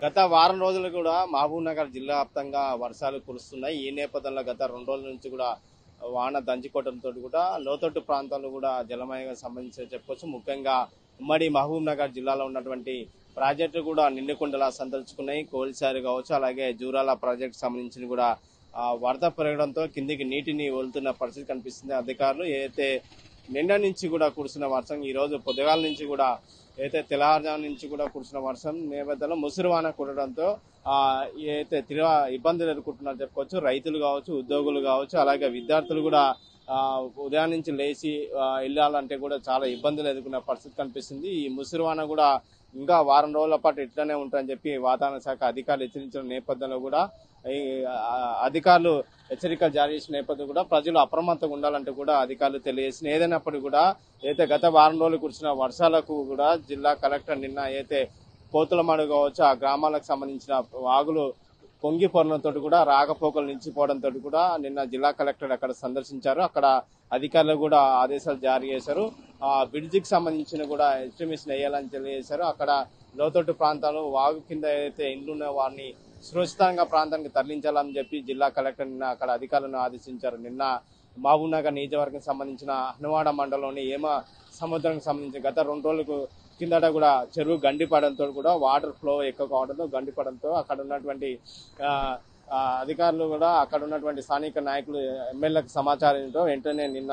గత వారం రోజులు కూడా మహబూబ్నగర్ జిల్లా వ్యాప్తంగా వర్షాలు కురుస్తున్నాయి. ఈ నేపథ్యంలో గత 2 రోజుల నుంచి కూడా వాన దంచుకోవడంతో కూడా లోతట్టు ప్రాంతాలు కూడా జలమయంగా సంబంధించి చెప్పుకోవచ్చు. ముఖ్యంగా ఉమ్మడి మహబూబ్నగర్ జిల్లాలో ఉన్నటువంటి ప్రాజెక్టులు కూడా నిండుకుండలా సంతరించుకున్నాయి. కోల్సారి కావచ్చు, అలాగే జూరాల ప్రాజెక్టు సంబంధించిన కూడా వరద పెరగడంతో కిందికి నీటిని వదులుతున్న పరిస్థితి కనిపిస్తుంది. అధికారులు ఏదైతే నిన్న నుంచి కూడా కురిసిన వర్షం, ఈ రోజు పొద్దుగాల నుంచి కూడా అయితే తెల్లవారుజాము నుంచి కూడా కురిసిన వర్షం నేపథ్యంలో ముసురువాన కురడంతో ఏదైతే తీవ్ర ఇబ్బందులు ఎదుర్కొంటున్నారో చెప్పుకోవచ్చు. రైతులు కావచ్చు, ఉద్యోగులు కావచ్చు, అలాగే విద్యార్థులు కూడా ఉదయం నుంచి లేచి వెళ్ళాలంటే కూడా చాలా ఇబ్బందులు ఎదుర్కొన్న పరిస్థితి కనిపిస్తుంది. ఈ ముసురువాన కూడా ఇంకా వారం రోజుల పాటు ఇట్లానే ఉంటాయని చెప్పి వాతావరణ శాఖ అధికారులు హెచ్చరించిన నేపథ్యంలో కూడా ఈ అధికారులు హెచ్చరికలు జారీ చేసిన నేపథ్యంలో కూడా ప్రజలు అప్రమత్తంగా ఉండాలంటే కూడా అధికారులు తెలియజేసిన. ఏదైనప్పటికీ కూడా అయితే గత వారం రోజులు కురిసిన వర్షాలకు కూడా జిల్లా కలెక్టర్ నిన్న అయితే పోతులమాడు కావచ్చు, ఆ గ్రామాలకు సంబంధించిన వాగులు పొంగి పొరలతో కూడా రాకపోకలు నిలిచిపోవడంతో కూడా నిన్న జిల్లా కలెక్టర్ అక్కడ సందర్శించారు. అక్కడ అధికారులు కూడా ఆదేశాలు జారీ చేశారు. ఆ బ్రిడ్జికి సంబంధించిన కూడా ఎస్టిమేషన్ వేయాలని తెలియజేశారు. అక్కడ లోతట్టు ప్రాంతాలు వాగు కింద ఏదైతే ఇండ్లున్న వారిని సురక్షితంగా ప్రాంతానికి తరలించాలని చెప్పి జిల్లా కలెక్టర్ నిన్న అక్కడ అధికారులను ఆదేశించారు. నిన్న మహబూబ్నగర్ నియోజకవర్గం సంబంధించిన హనువాడ మండలంలోని ఏమ సముద్రానికి సంబంధించి గత 2 రోజులకు కిందట కూడా చెరువు గండిపడంతో కూడా వాటర్ ఫ్లో ఎక్కువ కావడంతో గండిపడంతో అక్కడ ఉన్నటువంటి అధికారులు కూడా అక్కడ ఉన్నటువంటి స్థానిక నాయకులు ఎమ్మెల్యేలకు సమాచారంతో వెంటనే నిన్న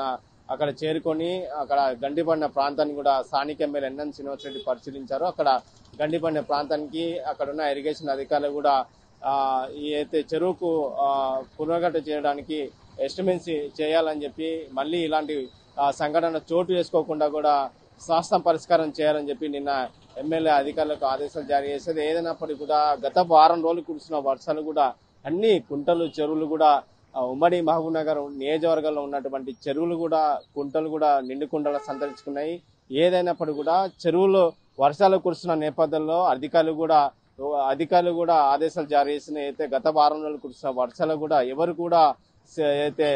అక్కడ చేరుకొని అక్కడ గండిపడిన ప్రాంతాన్ని కూడా స్థానిక ఎమ్మెల్యే ఎన్ఎన్ శ్రీనివాసరెడ్డి పరిశీలించారు. అక్కడ గండిపడిన ప్రాంతానికి అక్కడ ఉన్న ఇరిగేషన్ అధికారులు కూడా అయితే చెరువుకు పునర్గట్ట చేయడానికి ఎస్టిమేట్స్ చేయాలని చెప్పి మళ్ళీ ఇలాంటి సంఘటన చోటు చేసుకోకుండా కూడా శాస్త్రం పరిష్కారం చేయాలని చెప్పి నిన్న ఎమ్మెల్యే అధికారులకు ఆదేశాలు జారీ చేసేది. ఏదైనప్పటికీ కూడా గత వారం రోజులు కురిసిన వర్షాలు కూడా అన్ని కుంటలు చెరువులు కూడా ఉమ్మడి మహబూబ్నగర్ నియోజకవర్గంలో ఉన్నటువంటి చెరువులు కూడా కుంటలు కూడా నిండుకుండలా సంతరించుకున్నాయి. ఏదైనప్పటికీ కూడా చెరువులు వర్షాలు కురుస్తున్న నేపథ్యంలో అధికారులు కూడా ఆదేశాలు జారీ చేసిన. అయితే గత వారం రోజులు కురిసిన వర్షాలు కూడా ఎవరు కూడా అయితే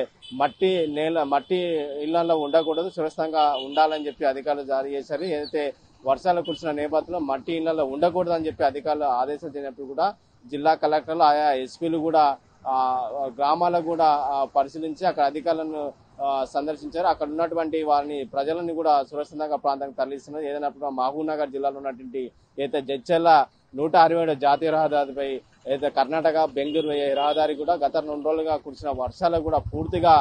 మట్టి ఇళ్లలో ఉండకూడదు, సురక్షితంగా ఉండాలని చెప్పి అధికారులు జారీ చేశారు. ఏదైతే వర్షాలు కురిసిన నేపథ్యంలో మట్టి ఇళ్లలో ఉండకూడదు అని చెప్పి అధికారులు ఆదేశాలు చేసినప్పుడు కూడా జిల్లా కలెక్టర్లు ఆయా ఎస్పీలు కూడా గ్రామాలకు కూడా పరిశీలించి అక్కడ అధికారులను సందర్శించారు. అక్కడ ఉన్నటువంటి వారిని ప్రజలను కూడా సురక్షితంగా ప్రాంతానికి తరలిస్తున్నారు. ఏదైనా మహబూబ్నగర్ జిల్లాలో ఉన్నటువంటి అయితే జడ్చెర్ల 167 జాతీయ రహదారిపై అయితే కర్ణాటక బెంగళూరు రహదారి కూడా గత 2 రోజులుగా కురిసిన వర్షాలు కూడా పూర్తిగా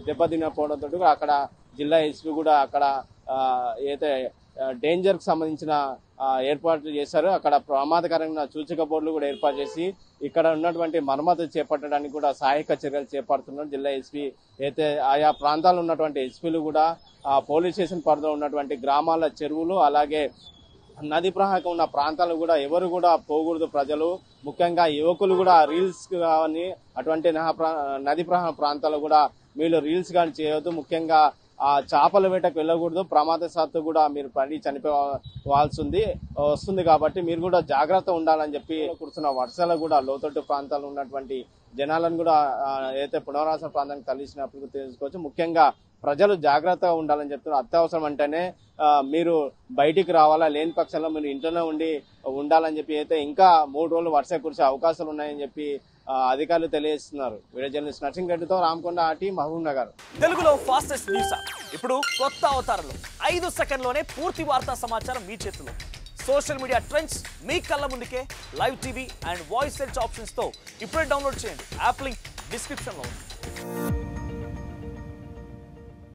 దెబ్బతినకపోవడంతో అక్కడ జిల్లా ఎస్పీ కూడా అక్కడ అయితే డేంజర్ కు సంబంధించిన ఏర్పాట్లు చేశారు. అక్కడ ప్రమాదకరమైన సూచిక బోర్డులు కూడా ఏర్పాటు చేసి ఇక్కడ ఉన్నటువంటి మరమ్మతులు చేపట్టడానికి కూడా సహాయక చర్యలు చేపడుతున్నారు జిల్లా ఎస్పీ. అయితే ఆయా ప్రాంతాల్లో ఉన్నటువంటి ఎస్పీలు కూడా పోలీస్ స్టేషన్ పరిధిలో ఉన్నటువంటి గ్రామాల చెరువులు అలాగే నది ప్రవాహం ఉన్న ప్రాంతాలు కూడా ఎవరు కూడా పోకూడదు. ప్రజలు ముఖ్యంగా యువకులు కూడా రీల్స్ కానీ అటువంటి నది ప్రవాహ ప్రాంతాలు కూడా మీరు రీల్స్ కానీ చేయవద్దు. ముఖ్యంగా చేపల వేటకు వెళ్ళకూడదు. ప్రమాదశాత్తు కూడా మీరు పడి చనిపోవాల్సి వస్తుంది కాబట్టి మీరు కూడా జాగ్రత్త ఉండాలని చెప్పి కురుస్తున్న వర్షాలు కూడా లోతట్టు ప్రాంతాలు ఉన్నటువంటి జనాలను కూడా ఏదైతే పునరావాస ప్రాంతానికి తరలించినప్పుడు తెలుసుకోవచ్చు. ముఖ్యంగా ప్రజలు జాగ్రత్తగా ఉండాలని చెప్తున్నారు. అత్యవసరం అంటేనే మీరు బయటికి రావాలా, లేని పక్షంలో మీరు ఇంట్లోనే ఉండాలని చెప్పి అయితే ఇంకా 3 రోజులు వర్షం కురిసే అవకాశాలు ఉన్నాయని చెప్పి అధికారులు తెలియజేస్తున్నారు. వీడియో జర్నలిస్ట్ నర్సింగ్ రెడ్డితో రామకొండ ఆర్టీ మహబూబ్నగర్. తెలుగులో ఫాస్టెస్ట్ న్యూస్ ఇప్పుడు కొత్త అవతారంలో 5 సెకండ్లోనే పూర్తి వార్తా సమాచారం మీ చేతిలో. సోషల్ మీడియా ట్రెండ్స్ మీ కళ్ళ ముందుకే live TV and voice search options తో ఇప్పుడే డౌన్లోడ్ చేయండి. యాప్ లింక్ డిస్క్రిప్షన్ లో ఉంది.